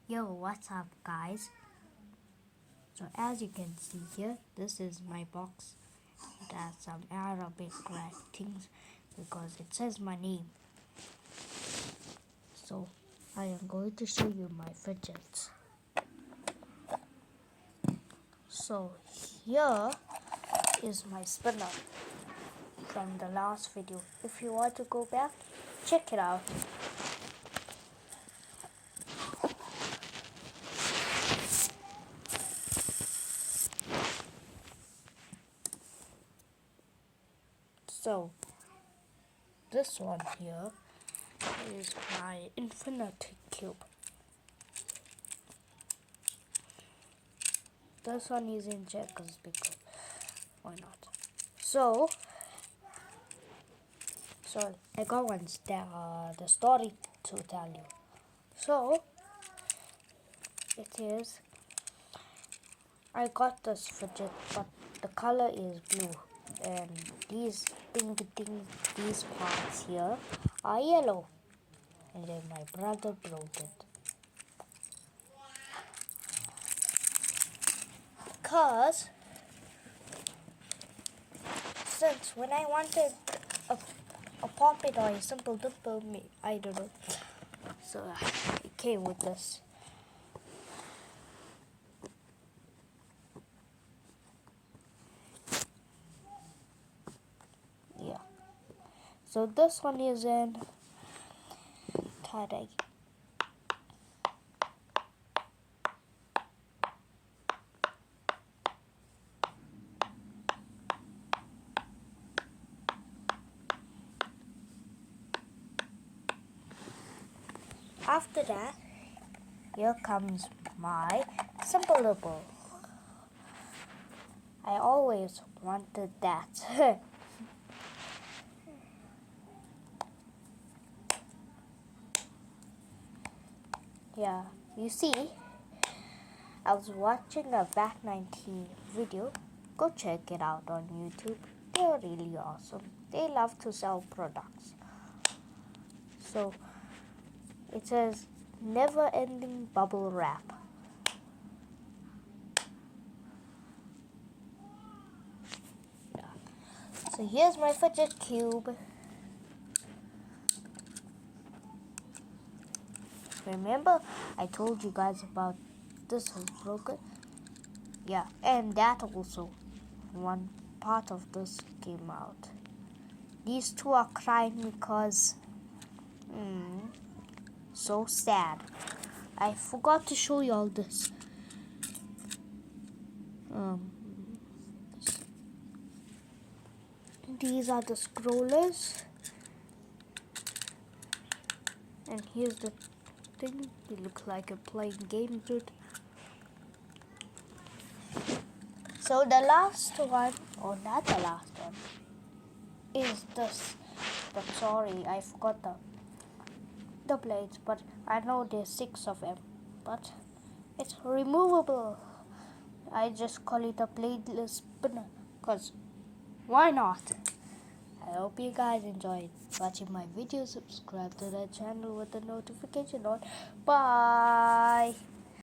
Yo, what's up, guys? So, as you can see here, this is my box. It has some Arabic writings because it says my name. So, I am going to show you my fidgets. So, here is my spinner from the last video. If you want to go back, check it out. So, this one here is my infinity cube. This one is in checkers because why not? So I got the story to tell you. So it is. I got this fidget, but the color is blue, and these these parts here are yellow, and then my brother broke it because since when I wanted a puppet or a simple dimple, I don't know, so it came with this. Yeah. So this one is in tie-dye. After that, here comes my simple dimple. I always wanted that. Yeah, you see, I was watching a Back 19 video. Go check it out on YouTube. They're really awesome. They love to sell products. So, it says never ending bubble wrap. Yeah. So here's my fidget cube. Remember, I told you guys about this was broken? Yeah, and that also. One part of this came out. These two are crying because so sad. I forgot to show you all this. These are the scrollers, and here's the thing. You look like you're playing games with. So the last one, or not the last one, is this. But sorry, I forgot the blades. But I know there's 6 of them. But it's removable. I just call it a bladeless spinner. Cause why not? I hope you guys enjoyed watching my video. Subscribe to the channel with the notification on. Bye.